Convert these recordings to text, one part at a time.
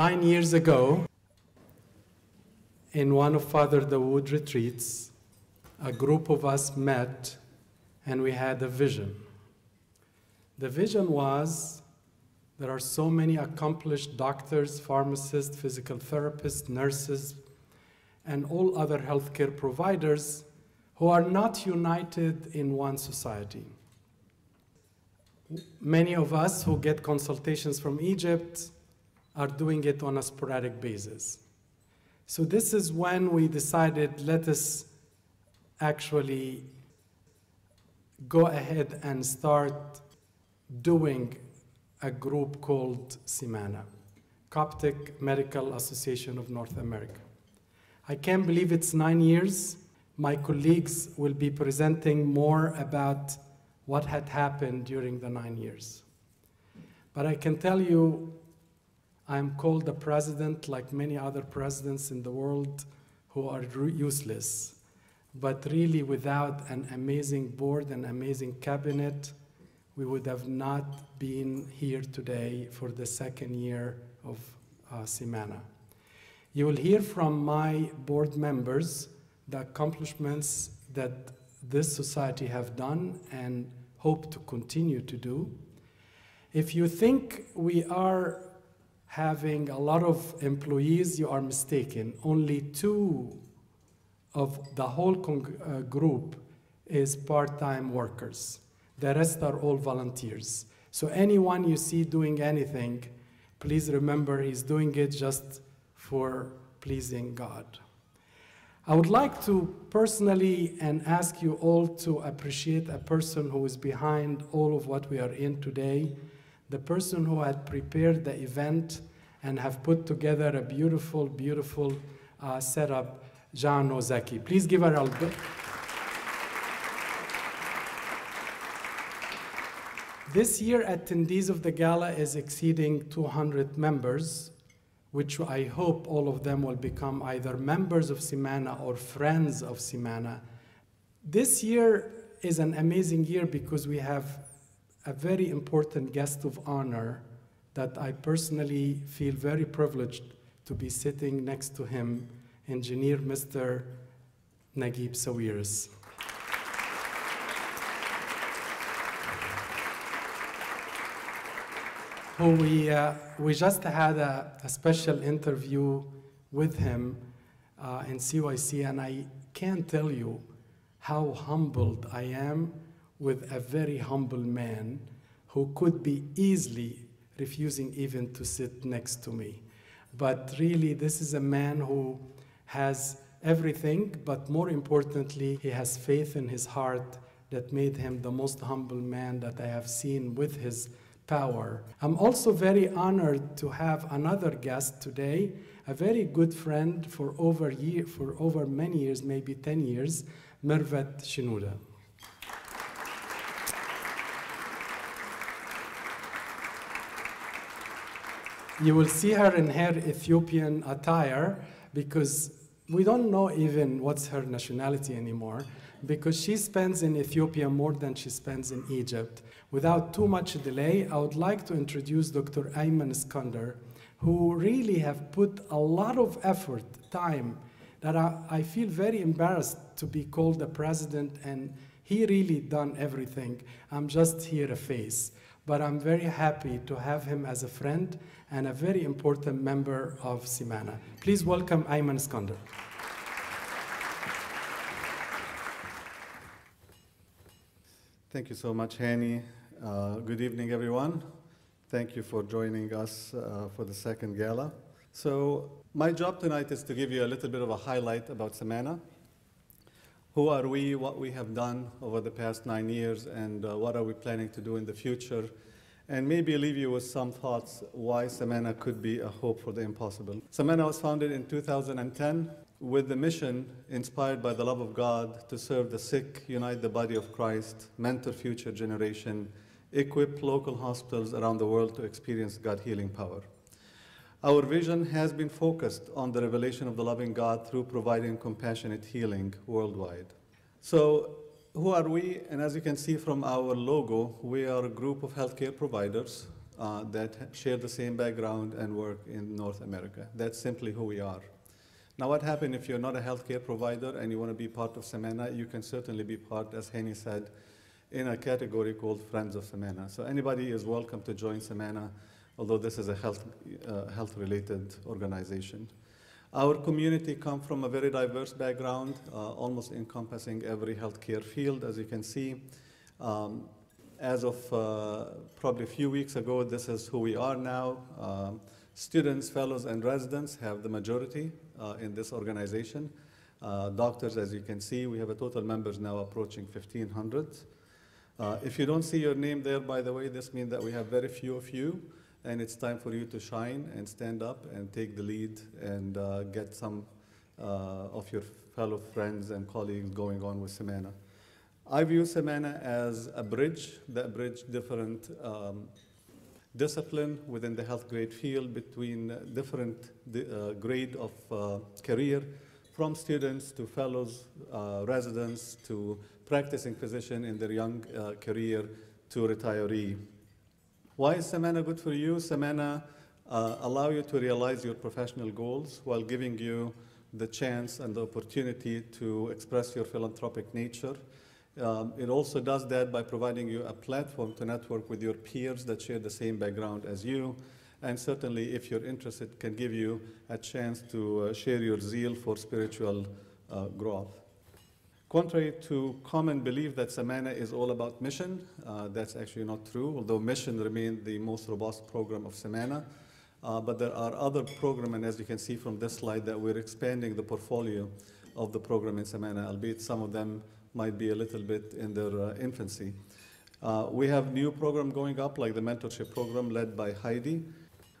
9 years ago, in one of Father Dawood retreats, a group of us met and we had a vision. The vision was, there are so many accomplished doctors, pharmacists, physical therapists, nurses, and all other healthcare providers who are not united in one society. Many of us who get consultations from Egypt are doing it on a sporadic basis. So this is when we decided, let us actually go ahead and start doing a group called CMANA, Coptic Medical Association of North America. I can't believe it's 9 years. My colleagues will be presenting more about what had happened during the 9 years. But I can tell you, I'm called the president like many other presidents in the world who are useless. But really, without an amazing board and amazing cabinet, we would have not been here today for the second year of Semana. You will hear from my board members the accomplishments that this society have done and hope to continue to do. If you think we are having a lot of employees, you are mistaken. Only 2 of the whole group is part-time workers. The rest are all volunteers. So anyone you see doing anything, please remember he's doing it just for pleasing God. I would like to personally and ask you all to appreciate a person who is behind all of what we are in today, the person who had prepared the event and have put together a beautiful, beautiful setup, John Ozaki. Please give her a bit. This year, attendees of the gala is exceeding 200 members, which I hope all of them will become either members of Semana or friends of Semana. This year is an amazing year because we have a very important guest of honor that I personally feel very privileged to be sitting next to him, Engineer Mr. Naguib Sawiris. Who we just had a special interview with him in CYC, and I can't tell you how humbled I am with a very humble man who could be easily refusing even to sit next to me. But really, this is a man who has everything, but more importantly, he has faith in his heart that made him the most humble man that I have seen with his power. I'm also very honored to have another guest today, a very good friend for over many years, maybe 10 years, Mervet Shinouda. You will see her in her Ethiopian attire because we don't know even what's her nationality anymore, because she spends in Ethiopia more than she spends in Egypt. Without too much delay, I would like to introduce Dr. Ayman Skander, who really have put a lot of effort, time, that I feel very embarrassed to be called the president, and he really done everything. I'm just here a face. But I'm very happy to have him as a friend and a very important member of Semana. Please welcome Ayman Skander. Thank you so much, Hani. Good evening, everyone. Thank you for joining us for the second gala. So my job tonight is to give you a little bit of a highlight about Semana. Who are we, what we have done over the past 9 years, and what are we planning to do in the future, and maybe leave you with some thoughts why Semana could be a hope for the impossible. Semana was founded in 2010 with the mission, inspired by the love of God, to serve the sick, unite the body of Christ, mentor future generation, equip local hospitals around the world to experience God's healing power. Our vision has been focused on the revelation of the loving God through providing compassionate healing worldwide. So who are we? And as you can see from our logo, we are a group of healthcare providers. that share the same background and work in North America. That's simply who we are. Now, what happens if you're not a healthcare provider and you want to be part of Semana? You can certainly be part, as Hani said, in a category called Friends of Semana. So anybody is welcome to join Semana, although this is a health-related organization. Our community comes from a very diverse background, almost encompassing every healthcare field, as you can see. As of probably a few weeks ago, this is who we are now. Students, fellows, and residents have the majority in this organization. Doctors, as you can see, we have a total members now approaching 1,500. If you don't see your name there, by the way, this means that we have very few of you, and it's time for you to shine and stand up and take the lead and get some of your fellow friends and colleagues going on with Semana. I view Semana as a bridge that bridges different discipline within the health grade field between different grade of career, from students to fellows, residents, to practicing physician in their young career, to retiree. Why is Semana good for you? Semana allow you to realize your professional goals while giving you the chance and the opportunity to express your philanthropic nature. It also does that by providing you a platform to network with your peers that share the same background as you. And certainly, if you're interested, can give you a chance to share your zeal for spiritual growth. Contrary to common belief that Semana is all about mission, that's actually not true, although mission remains the most robust program of Semana. But there are other programs, and as you can see from this slide, that we're expanding the portfolio of the program in Semana, albeit some of them might be a little bit in their infancy. We have new program going up, like the mentorship program led by Heidi.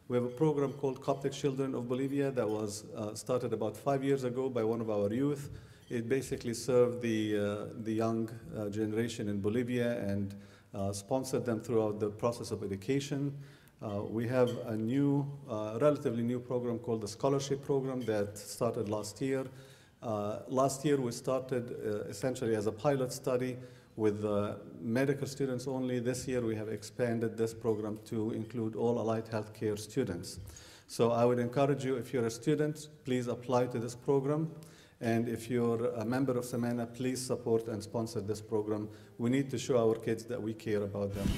We have a program called Coptic Children of Bolivia that was started about 5 years ago by one of our youth. It basically served the young generation in Bolivia and sponsored them throughout the process of education. We have a new, relatively new program called the Scholarship Program that started last year. Last year, we started essentially as a pilot study with medical students only. This year, we have expanded this program to include all allied healthcare students. So I would encourage you, if you're a student, please apply to this program. And if you're a member of Semana, please support and sponsor this program. We need to show our kids that we care about them.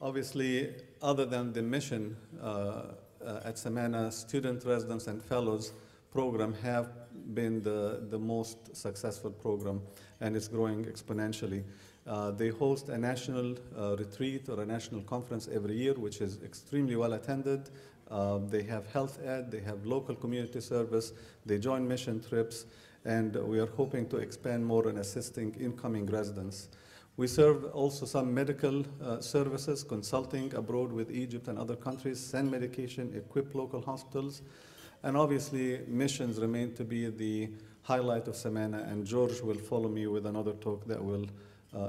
Obviously, other than the mission at Semana, student residents and fellows program have been the most successful program, and it's growing exponentially. They host a national retreat or a national conference every year, which is extremely well attended. They have health ed, they have local community service, they join mission trips, and we are hoping to expand more in assisting incoming residents. We serve also some medical services, consulting abroad with Egypt and other countries, send medication, equip local hospitals, and obviously missions remain to be the highlight of Semana, and George will follow me with another talk that will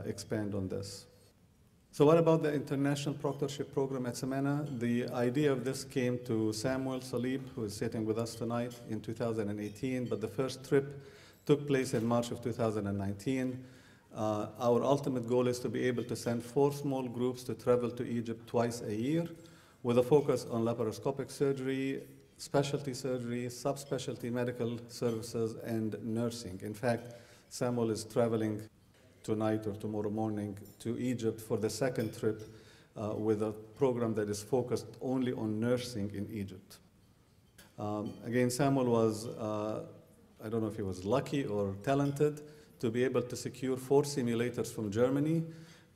expand on this. So what about the International Proctorship Program at Semana? The idea of this came to Samuel Salib, who is sitting with us tonight, in 2018, but the first trip took place in March of 2019. Our ultimate goal is to be able to send 4 small groups to travel to Egypt twice a year with a focus on laparoscopic surgery, specialty surgery, subspecialty medical services, and nursing. In fact, Samuel is traveling tonight or tomorrow morning to Egypt for the second trip with a program that is focused only on nursing in Egypt. Again, Samuel was, I don't know if he was lucky or talented, to be able to secure 4 simulators from Germany.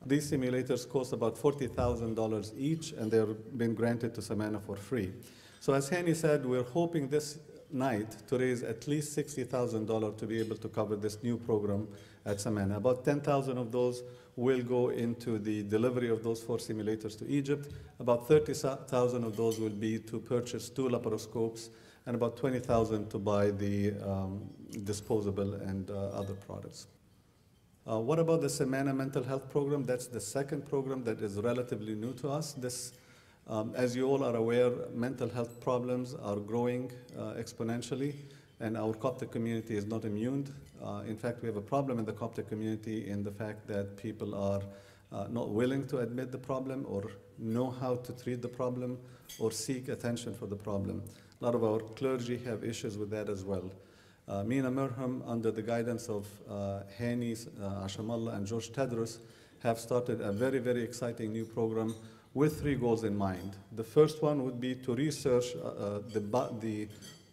These simulators cost about $40,000 each, and they're been granted to Semana for free. So as Hani said, we're hoping this night to raise at least $60,000 to be able to cover this new program at Semana. About 10,000 of those will go into the delivery of those 4 simulators to Egypt. About 30,000 of those will be to purchase 2 laparoscopes, and about 20,000 to buy the disposable and other products. What about the Semana mental health program? That's the second program that is relatively new to us. This, as you all are aware, mental health problems are growing exponentially, and our Coptic community is not immune In fact, we have a problem in the Coptic community in the fact that people are not willing to admit the problem or know how to treat the problem or seek attention for the problem. A lot of our clergy have issues with that as well. Mina Murham, under the guidance of Hani Ashamallah and George Tedros, have started a very, very exciting new program with 3 goals in mind. The first one would be to research the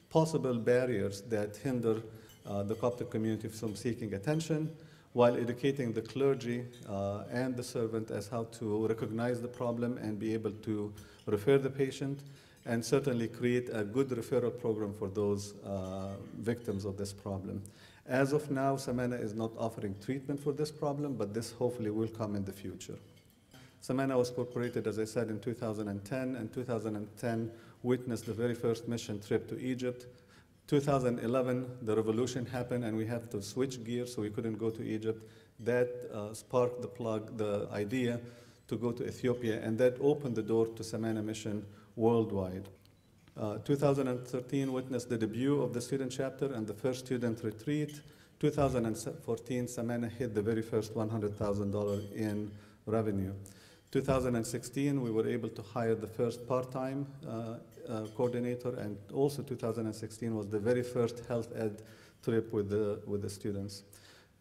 possible barriers that hinder the Coptic community from seeking attention, while educating the clergy and the servant as how to recognize the problem and be able to refer the patient, and certainly create a good referral program for those victims of this problem. As of now, Semana is not offering treatment for this problem, but this hopefully will come in the future. Semana was incorporated, as I said, in 2010, and 2010 witnessed the very first mission trip to Egypt. 2011, the revolution happened, and we had to switch gears, so we couldn't go to Egypt. That sparked the idea to go to Ethiopia, and that opened the door to Semana mission worldwide. 2013 witnessed the debut of the student chapter and the first student retreat. 2014, Semana hit the very first $100,000 in revenue. 2016, we were able to hire the first part-time coordinator, and also 2016 was the very first health ed trip with the students.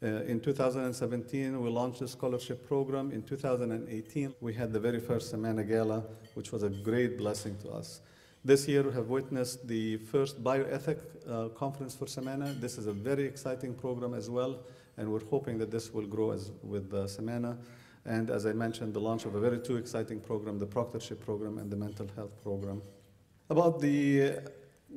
In 2017, we launched a scholarship program. In 2018, we had the very first Semana Gala, which was a great blessing to us. This year, we have witnessed the first bioethic conference for Semana. This is a very exciting program as well, and we're hoping that this will grow with Semana. And as I mentioned, the launch of a very 2 exciting program, the proctorship program and the mental health program. About the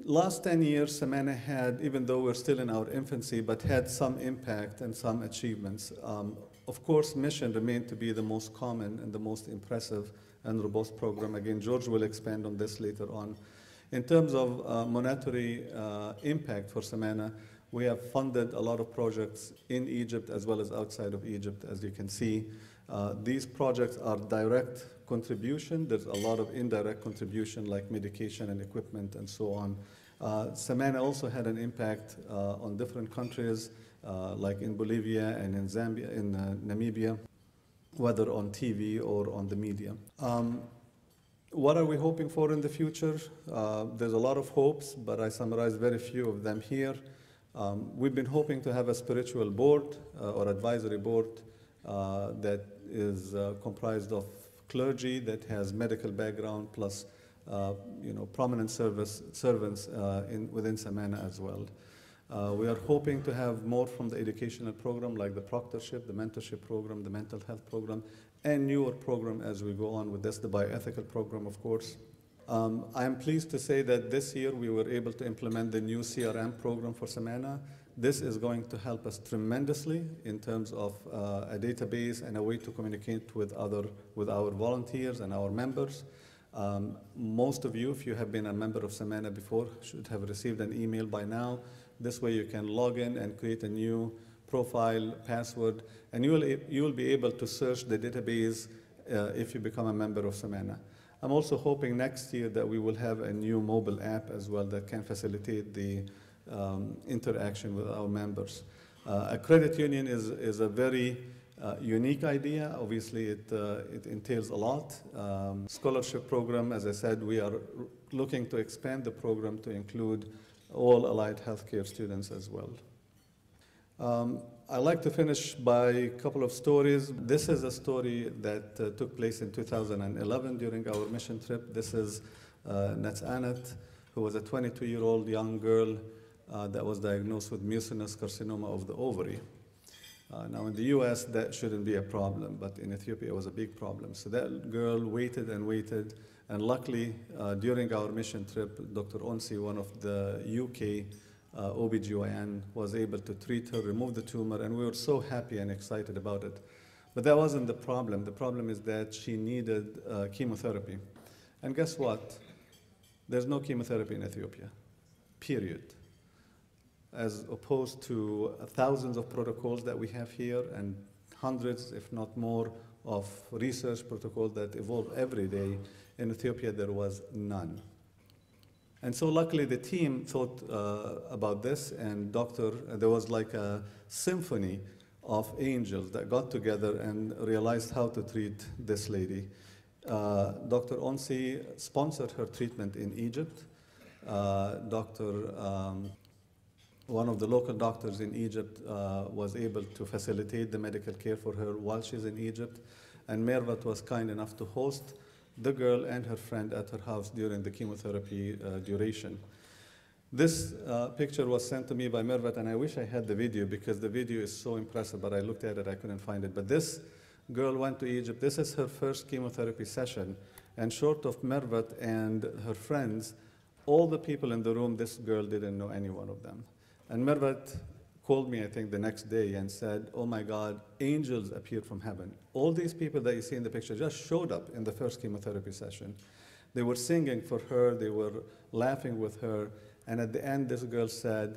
last 10 years, Semana had, even though we're still in our infancy, but had some impact and some achievements. Of course, mission remained to be the most common and the most impressive and robust program. Again, George will expand on this later on. In terms of monetary impact for Semana, we have funded a lot of projects in Egypt as well as outside of Egypt, as you can see. These projects are direct contribution. There's a lot of indirect contribution like medication and equipment and so on. Semana also had an impact on different countries like in Bolivia and in Zambia, in Namibia, whether on TV or on the media. What are we hoping for in the future? There's a lot of hopes, but I summarize very few of them here. We've been hoping to have a spiritual board or advisory board that is comprised of clergy that has medical background plus prominent servants within Semana as well. We are hoping to have more from the educational program like the proctorship, the mentorship program, the mental health program, and newer program as we go on with this, the bioethical program, of course. I am pleased to say that this year we were able to implement the new CRM program for Semana. This is going to help us tremendously in terms of a database and a way to communicate with our volunteers and our members. Most of you, if you have been a member of Semana before, should have received an email by now. This way you can log in and create a new profile, password, and you will be able to search the database if you become a member of Semana. I'm also hoping next year that we will have a new mobile app as well that can facilitate the interaction with our members. A credit union is a very unique idea. Obviously, it entails a lot. Scholarship program, as I said, we are looking to expand the program to include all allied healthcare students as well. I'd like to finish by a couple of stories. This is a story that took place in 2011 during our mission trip. This is Natsanet, who was a 22-year-old young girl that was diagnosed with mucinous carcinoma of the ovary. Now in the US, that shouldn't be a problem, but in Ethiopia, it was a big problem. So that girl waited and waited, and luckily, during our mission trip, Dr. Onsi, one of the UK OBGYN, was able to treat her, remove the tumor, and we were so happy and excited about it. But that wasn't the problem. The problem is that she needed chemotherapy. And guess what? There's no chemotherapy in Ethiopia, period. As opposed to thousands of protocols that we have here and hundreds, if not more, of research protocols that evolve every day. In Ethiopia, there was none. And so luckily the team thought about this, and there was like a symphony of angels that got together and realized how to treat this lady. Dr. Onsi sponsored her treatment in Egypt. One of the local doctors in Egypt was able to facilitate the medical care for her while she's in Egypt. And Mervat was kind enough to host the girl and her friend at her house during the chemotherapy duration. This picture was sent to me by Mervat, and I wish I had the video because the video is so impressive, but I looked at it, I couldn't find it. But this girl went to Egypt. This is her first chemotherapy session, and short of Mervat and her friends, all the people in the room, this girl didn't know any one of them. And Mervat called me, I think, the next day and said, oh my God, angels appeared from heaven. All these people that you see in the picture just showed up in the first chemotherapy session. They were singing for her, they were laughing with her, and at the end, this girl said,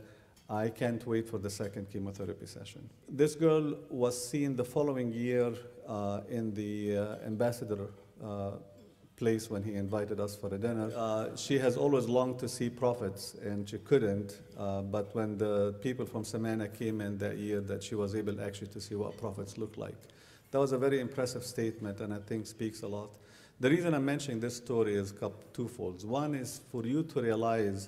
I can't wait for the second chemotherapy session. This girl was seen the following year in the ambassador place when he invited us for a dinner. She has always longed to see prophets, and she couldn't, but when the people from Semana came in that year, that she was able actually to see what prophets look like. That was a very impressive statement, and I think speaks a lot. The reason I'm mentioning this story is twofold. One is for you to realize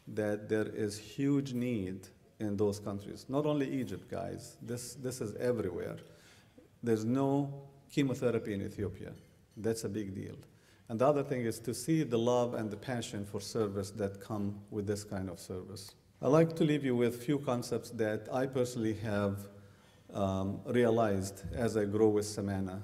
that there is huge need in those countries. Not only Egypt, guys. This is everywhere. There's no chemotherapy in Ethiopia. That's a big deal. And the other thing is to see the love and the passion for service that come with this kind of service. I'd like to leave you with a few concepts that I personally have realized as I grow with Semana.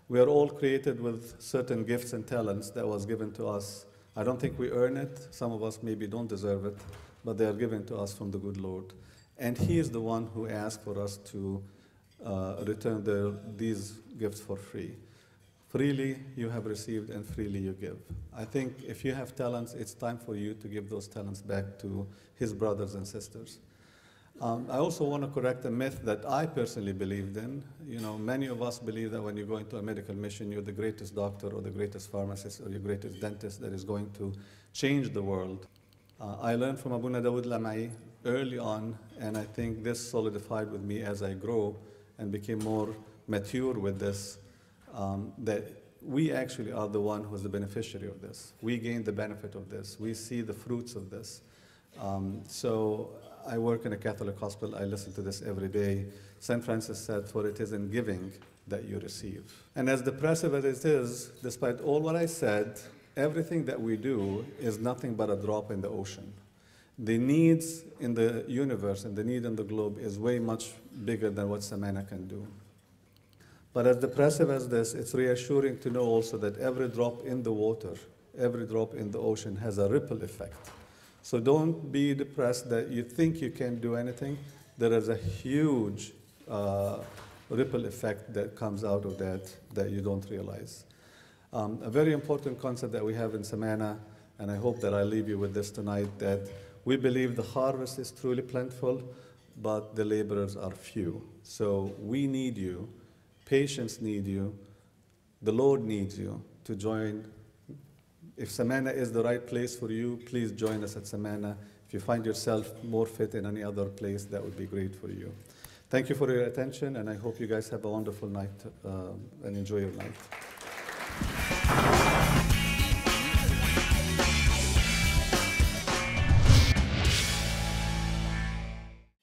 We are all created with certain gifts and talents that was given to us. I don't think we earn it. Some of us maybe don't deserve it, but they are given to us from the good Lord. And He is the one who asked for us to return these gifts for free. Freely you have received and freely you give. I think if you have talents, it's time for you to give those talents back to His brothers and sisters. I also want to correct a myth that I personally believed in. You know, many of us believe that when you go into a medical mission, you're the greatest doctor or the greatest pharmacist or your greatest dentist that is going to change the world. I learned from Abuna Dawood Lamai early on, and I think this solidified with me as I grow and became more mature with this, that we actually are the one who's the beneficiary of this. We gain the benefit of this. We see the fruits of this. So I work in a Catholic hospital. I listen to this every day. St. Francis said, for it is in giving that you receive. And as depressive as it is, despite all what I said, everything that we do is nothing but a drop in the ocean. The needs in the universe and the need in the globe is way much bigger than what Samana can do. But as depressive as this, it's reassuring to know also that every drop in the water, every drop in the ocean has a ripple effect. So don't be depressed that you think you can't do anything. There is a huge ripple effect that comes out of that you don't realize. A very important concept that we have in Samana, and I hope that I leave you with this tonight, that we believe the harvest is truly plentiful, but the laborers are few. So we need you, patients need you, the Lord needs you to join. If Samana is the right place for you, please join us at Samana. If you find yourself more fit in any other place, that would be great for you. Thank you for your attention, and I hope you guys have a wonderful night and enjoy your night.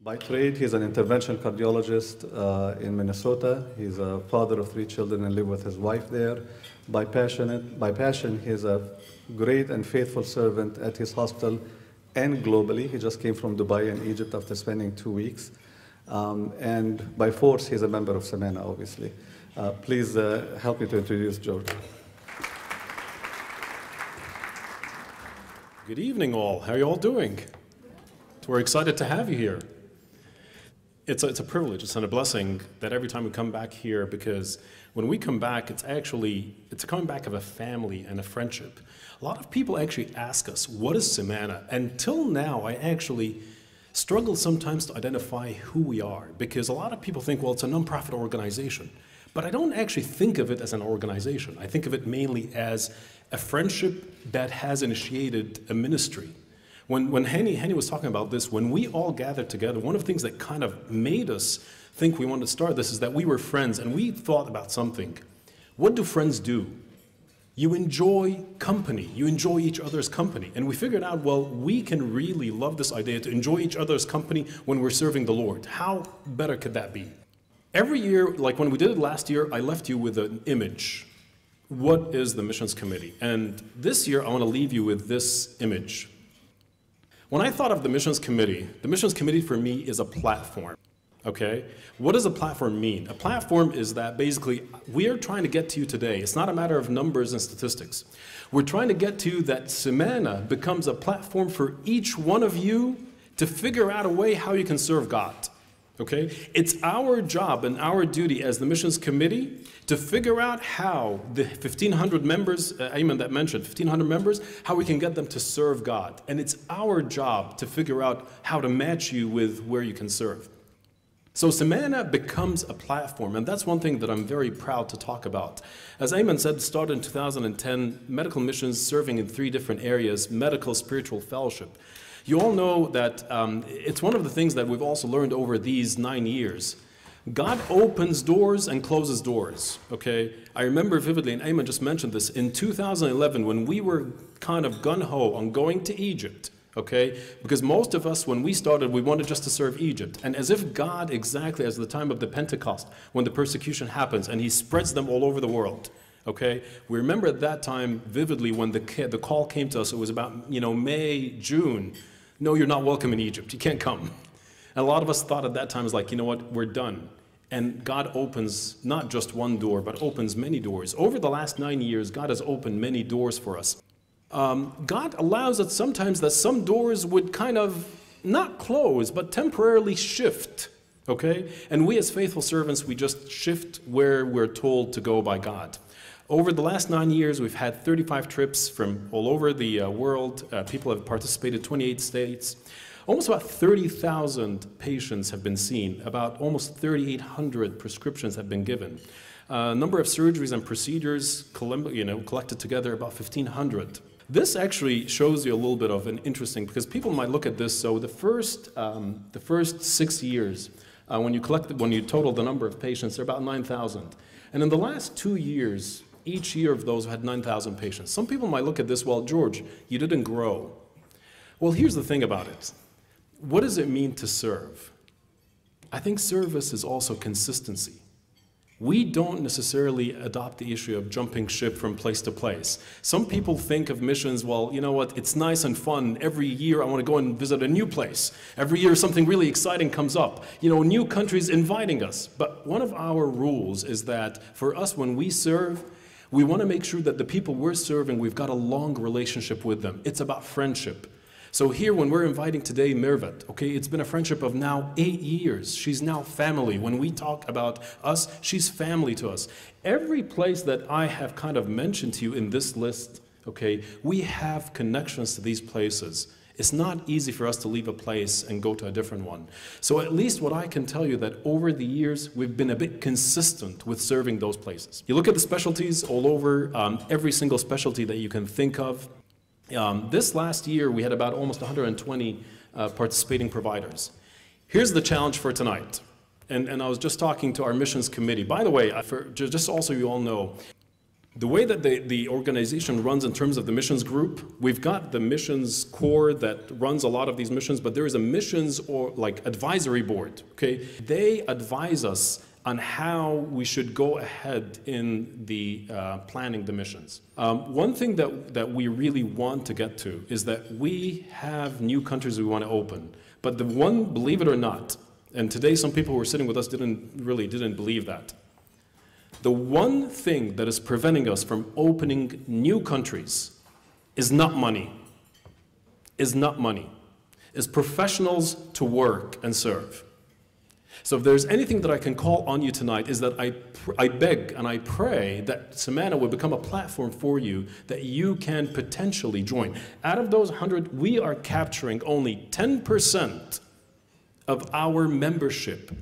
By trade, he's an interventional cardiologist in Minnesota. He's a father of 3 children and lives with his wife there. By passion, he's a great and faithful servant at his hospital and globally. He just came from Dubai and Egypt after spending 2 weeks. And by force, he's a member of Samana, obviously. Please help me to introduce George. Good evening, all. How are you all doing? We're excited to have you here. It's a privilege, it's a blessing that every time we come back here, because when we come back, it's a coming back of a family and a friendship. A lot of people actually ask us, what is Semana? Until now, I actually struggle sometimes to identify who we are, because a lot of people think, well, it's a nonprofit organization. But I don't actually think of it as an organization. I think of it mainly as a friendship that has initiated a ministry. When Hani was talking about this, when we all gathered together, one of the things that kind of made us think we wanted to start this is that we were friends and we thought about something. What do friends do? You enjoy company. You enjoy each other's company. And we figured out, well, we can really love this idea to enjoy each other's company when we're serving the Lord. How better could that be? Every year, like when we did it last year, I left you with an image. What is the missions committee? And this year, I want to leave you with this image. When I thought of the missions committee for me is a platform. Okay? What does a platform mean? A platform is that basically we are trying to get to you today. It's not a matter of numbers and statistics. We're trying to get to you that Semana becomes a platform for each one of you to figure out a way how you can serve God. Okay? It's our job and our duty as the missions committee to figure out how the 1,500 members, Ayman that mentioned, 1,500 members, how we can get them to serve God. And it's our job to figure out how to match you with where you can serve. So Semana becomes a platform, and that's one thing that I'm very proud to talk about. As Ayman said, it started in 2010, medical missions serving in 3 different areas, medical, spiritual, fellowship. You all know that it's one of the things that we've also learned over these 9 years. God opens doors and closes doors, okay? I remember vividly, and Ayman just mentioned this, in 2011 when we were kind of gung-ho on going to Egypt, okay? Because most of us, when we started, we wanted just to serve Egypt. And as if God, exactly as the time of the Pentecost, when the persecution happens and he spreads them all over the world, okay? We remember at that time vividly when the call came to us, it was about, May, June. No, you're not welcome in Egypt. You can't come. And a lot of us thought at that time, like, you know what, we're done. And God opens not just one door, but opens many doors. Over the last 9 years, God has opened many doors for us. God allows it sometimes that some doors would kind of not close, but temporarily shift, okay? And we as faithful servants, we just shift where we're told to go by God. Over the last 9 years, we've had 35 trips from all over the world. People have participated in 28 states. Almost about 30,000 patients have been seen. About almost 3,800 prescriptions have been given. Number of surgeries and procedures collected together, about 1,500. This actually shows you a little bit of an interesting, because people might look at this, so the first 6 years, when you total the number of patients, they're about 9,000. And in the last 2 years, each year of those had 9,000 patients. Some people might look at this, well, George, you didn't grow. Well, here's the thing about it. What does it mean to serve? I think service is also consistency. We don't necessarily adopt the issue of jumping ship from place to place. Some people think of missions, well, you know what, it's nice and fun. Every year I want to go and visit a new place. Every year something really exciting comes up. New countries inviting us. But one of our rules is that for us, when we serve, we want to make sure that the people we're serving, we've got a long relationship with them. It's about friendship. So here, when we're inviting today Mervat, okay, it's been a friendship of now 8 years. She's now family. When we talk about us, she's family to us. Every place that I have kind of mentioned to you in this list, okay, we have connections to these places. It's not easy for us to leave a place and go to a different one. So at least what I can tell you that over the years, we've been a bit consistent with serving those places. You look at the specialties all over, every single specialty that you can think of. This last year, we had about almost 120 participating providers. Here's the challenge for tonight. And I was just talking to our missions committee. By the way, just also you all know, the way that the organization runs in terms of the missions group, we've got the missions core that runs a lot of these missions, but there is a missions or like advisory board, okay? They advise us on how we should go ahead in the planning the missions. One thing that we really want to get to is that we have new countries we want to open. But the one, believe it or not, and today some people who were sitting with us didn't believe that. The one thing that is preventing us from opening new countries is not money, is professionals to work and serve. So if there's anything that I can call on you tonight is that I beg and I pray that Semana will become a platform for you that you can potentially join. Out of those 100, we are capturing only 10% of our membership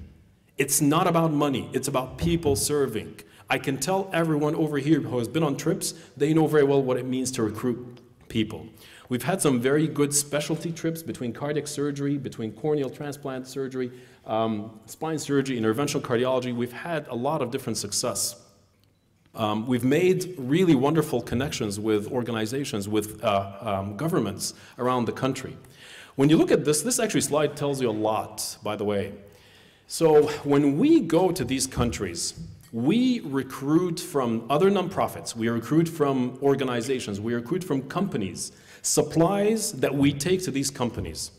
It's not about money, it's about people serving. I can tell everyone over here who has been on trips, they know very well what it means to recruit people. We've had some very good specialty trips between cardiac surgery, between corneal transplant surgery, spine surgery, interventional cardiology. We've had a lot of different success. We've made really wonderful connections with organizations, with governments around the country. When you look at this actually slide tells you a lot, by the way. So when we go to these countries, we recruit from other nonprofits, we recruit from organizations, we recruit from companies, supplies that we take to these companies.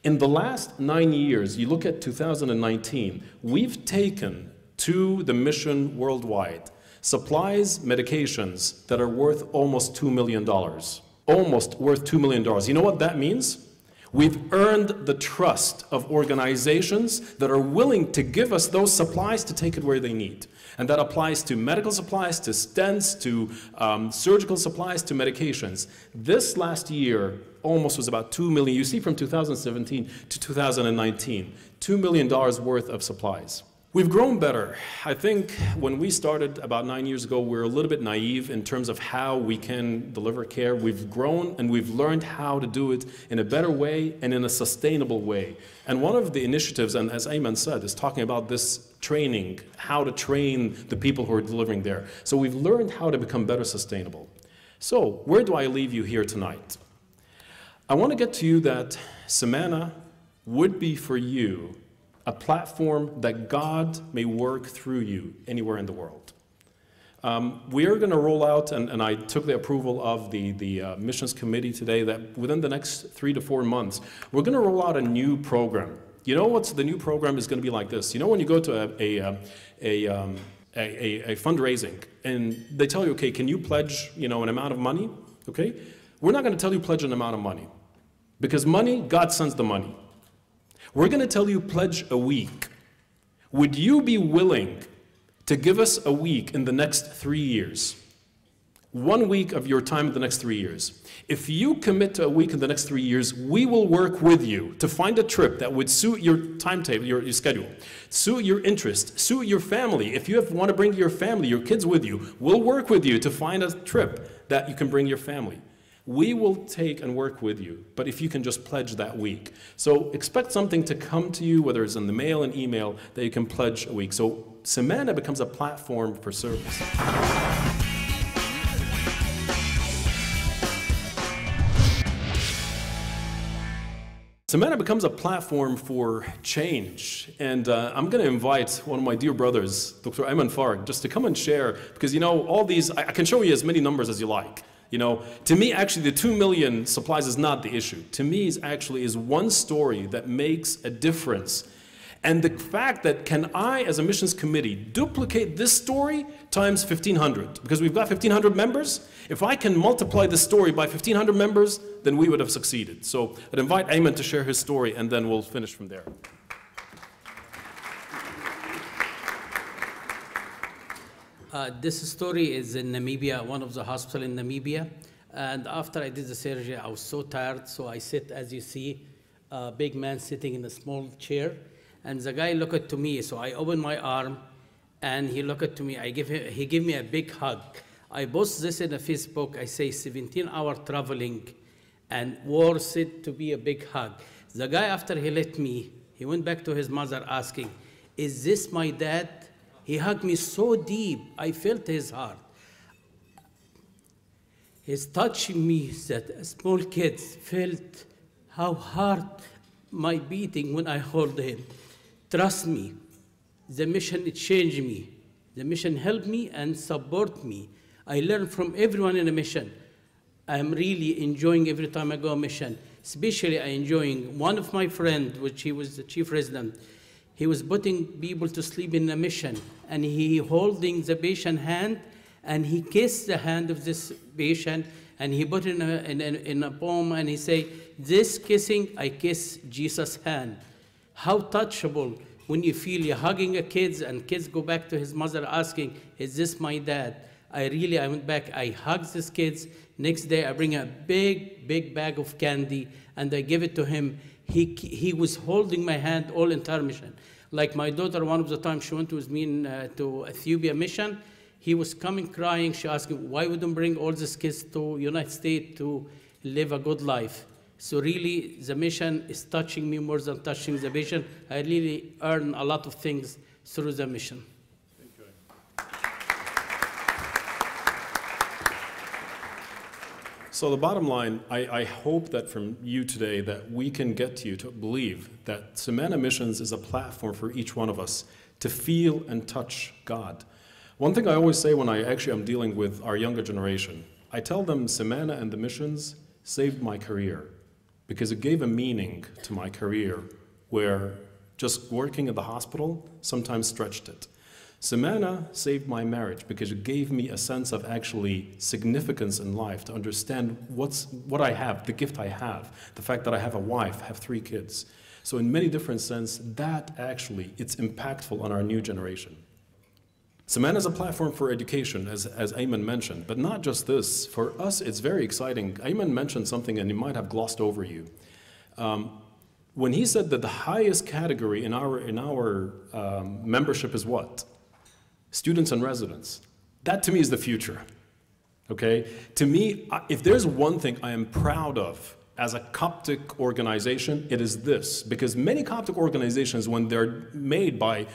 In the last 9 years, you look at 2019, we've taken to the mission worldwide supplies, medications that are worth almost $2 million. Almost worth $2 million. You know what that means? We've earned the trust of organizations that are willing to give us those supplies to take it where they need. And that applies to medical supplies, to stents, to surgical supplies, to medications. This last year almost was about $2 million. You see from 2017 to 2019, $2 million worth of supplies. We've grown better. I think when we started about 9 years ago, we were a little bit naive in terms of how we can deliver care. We've grown and we've learned how to do it in a better way and in a sustainable way. And one of the initiatives, and as Ayman said, is talking about this training, how to train the people who are delivering there. So we've learned how to become better sustainable. So where do I leave you here tonight? I want to get to you that Semana would be for you a platform that God may work through you anywhere in the world. We are going to roll out, and I took the approval of the missions committee today, that within the next 3 to 4 months, we're going to roll out a new program. You know what's the new program is going to be like this? You know when you go to a fundraising and they tell you, okay, can you pledge, an amount of money? Okay, we're not going to tell you pledge an amount of money, because money, God sends the money. We're going to tell you pledge a week. Would you be willing to give us a week in the next 3 years? 1 week of your time in the next 3 years. If you commit to a week in the next 3 years, we will work with you to find a trip that would suit your timetable, your schedule, suit your interest, suit your family. If you want to bring your family, your kids with you, we'll work with you to find a trip that you can bring your family. We will take and work with you, but if you can just pledge that week. So expect something to come to you, whether it's in the mail and email, that you can pledge a week. So Semana becomes a platform for service. Semana becomes a platform for change, and I'm going to invite one of my dear brothers, Dr. Ayman Skander, just to come and share, because all these, I can show you as many numbers as you like. To me, actually, the 2 million supplies is not the issue. To me, is one story that makes a difference. And the fact that can I, as a missions committee, duplicate this story times 1,500? Because we've got 1,500 members. If I can multiply this story by 1,500 members, then we would have succeeded. So I'd invite Ayman to share his story, and then we'll finish from there. This story is in Namibia, one of the hospitals in Namibia. And after I did the surgery, I was so tired. So I sit, as you see, a big man sitting in a small chair. And the guy looked to me. So I opened my arm, and he looked to me. He gave me a big hug. I post this in Facebook. I say 17-hour traveling and worth it to be a big hug. The guy, after he left me, he went back to his mother asking, is this my dad? He hugged me so deep, I felt his heart. He's touching me that small kids felt how hard my beating when I hold him. Trust me, the mission changed me. The mission helped me and support me. I learned from everyone in a mission. I'm really enjoying every time I go on a mission. Especially I enjoying one of my friends, which he was the chief resident. He was putting people to sleep in a mission, and he holding the patient hand, and he kissed the hand of this patient, and he put it in a poem, and he say, this kissing, I kiss Jesus' hand. How touchable when you feel you're hugging a kid, and kids go back to his mother asking, is this my dad? I went back, I hugged these kids. Next day, I bring a big bag of candy, and I give it to him. He was holding my hand all entire mission. Like my daughter, one of the times she went with me to Ethiopia mission, he was coming crying. She asked him, why wouldn't bring all these kids to United States to live a good life? So really, the mission is touching me more than touching the vision. I really earn a lot of things through the mission. Thank you. So the bottom line, I hope that from you today that we can get you to believe that Semana Missions is a platform for each one of us to feel and touch God. One thing I always say when I actually am dealing with our younger generation, I tell them Semana and the missions saved my career because it gave a meaning to my career where just working in the hospital sometimes stretched it. Semana saved my marriage because it gave me a sense of actually significance in life to understand what I have, the gift I have, the fact that I have a wife, have 3 kids. So in many different senses, that actually, it's impactful on our new generation. Semana is a platform for education, as Ayman mentioned, but not just this. For us, it's very exciting. Ayman mentioned something, and he might have glossed over you. When he said that the highest category in our membership is what? Students and residents. That to me is the future, okay? To me, if there's one thing I am proud of as a Coptic organization, it is this. Because many Coptic organizations, when they're made by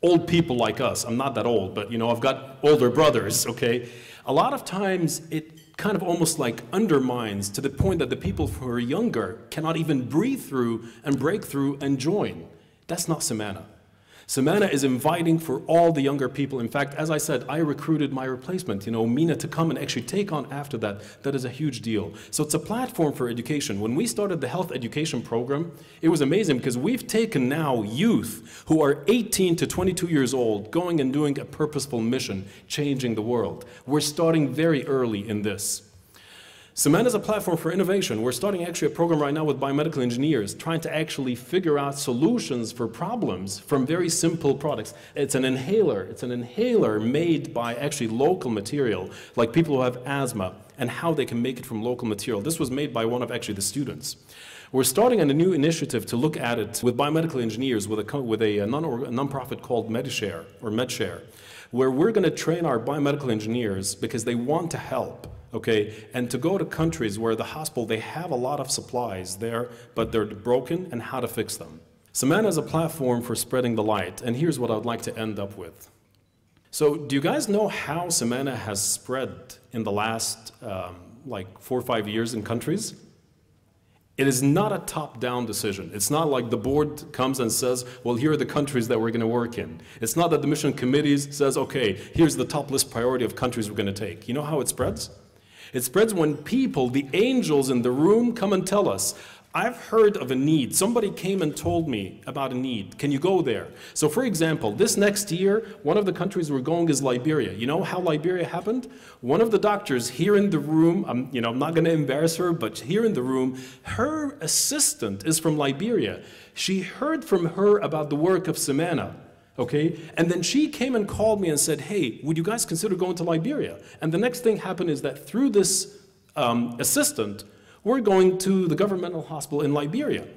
old people like us, I'm not that old, but you know, I've got older brothers, okay? A lot of times it kind of almost like undermines to the point that the people who are younger cannot even breathe through and break through and join. That's not Semana. Semana is inviting for all the younger people. In fact, as I said, I recruited my replacement, you know, Mina, to come and actually take on after that. That is a huge deal. So it's a platform for education. When we started the health education program, it was amazing because we've taken now youth who are 18 to 22 years old going and doing a purposeful mission, changing the world. We're starting very early in this. Semana is a platform for innovation. We're starting actually a program right now with biomedical engineers trying to actually figure out solutions for problems from very simple products. It's an inhaler. It's an inhaler made by actually local material, like people who have asthma, and how they can make it from local material. This was made by one of actually the students. We're starting on a new initiative to look at it with biomedical engineers with a non-profit called MedShare, or MedShare, where we're going to train our biomedical engineers because they want to help. Okay, and to go to countries where the hospital, they have a lot of supplies there, but they're broken, and how to fix them. Semana is a platform for spreading the light, and here's what I would like to end up with. So do you guys know how Semana has spread in the last like 4 or 5 years in countries? It is not a top-down decision. It's not like the board comes and says, well, here are the countries that we're going to work in. It's not that the mission committees says, okay, here's the top list priority of countries we're going to take. You know how it spreads? It spreads when people, the angels in the room, come and tell us, I've heard of a need. Somebody came and told me about a need. Can you go there? So for example, this next year, one of the countries we're going is Liberia. You know how Liberia happened? One of the doctors here in the room, I'm not going to embarrass her, but here in the room, her assistant is from Liberia. She heard from her about the work of Semana. Okay, and then she came and called me and said, hey, would you guys consider going to Liberia? And the next thing happened is that through this assistant, we're going to the governmental hospital in Liberia.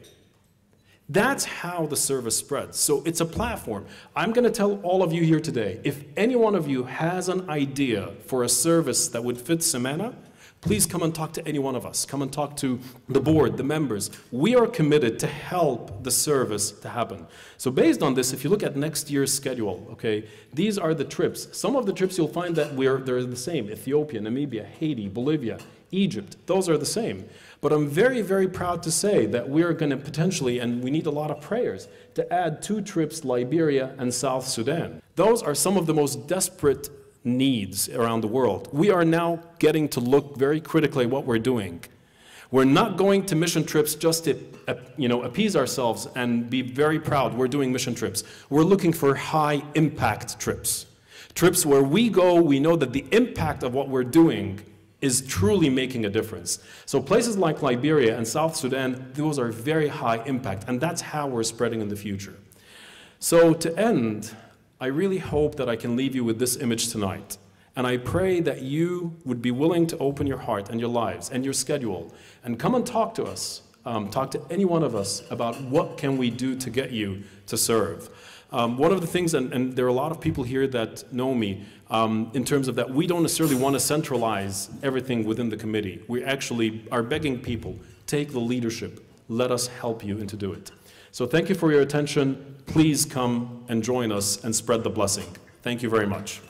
That's how the service spreads. So it's a platform. I'm going to tell all of you here today, if any one of you has an idea for a service that would fit Semana, please come and talk to any one of us. Come and talk to the board, the members. We are committed to help the service to happen. So based on this, if you look at next year's schedule, okay, these are the trips. Some of the trips you'll find that they're the same. Ethiopia, Namibia, Haiti, Bolivia, Egypt, those are the same. But I'm very, very proud to say that we're going to potentially, and we need a lot of prayers, to add 2 trips, Liberia and South Sudan. Those are some of the most desperate needs around the world. We are now getting to look very critically at what we're doing. We're not going to mission trips just to appease ourselves and be very proud we're doing mission trips. We're looking for high impact trips. Trips where we go, we know that the impact of what we're doing is truly making a difference. So places like Liberia and South Sudan, those are very high impact, and that's how we're spreading in the future. So to end, I really hope that I can leave you with this image tonight. And I pray that you would be willing to open your heart and your lives and your schedule and come and talk to us talk to any one of us about what can we do to get you to serve. One of the things, and there are a lot of people here that know me, in terms of that we don't necessarily want to centralize everything within the committee. We actually are begging people, take the leadership, let us help you to do it. So thank you for your attention. Please come and join us and spread the blessing. Thank you very much.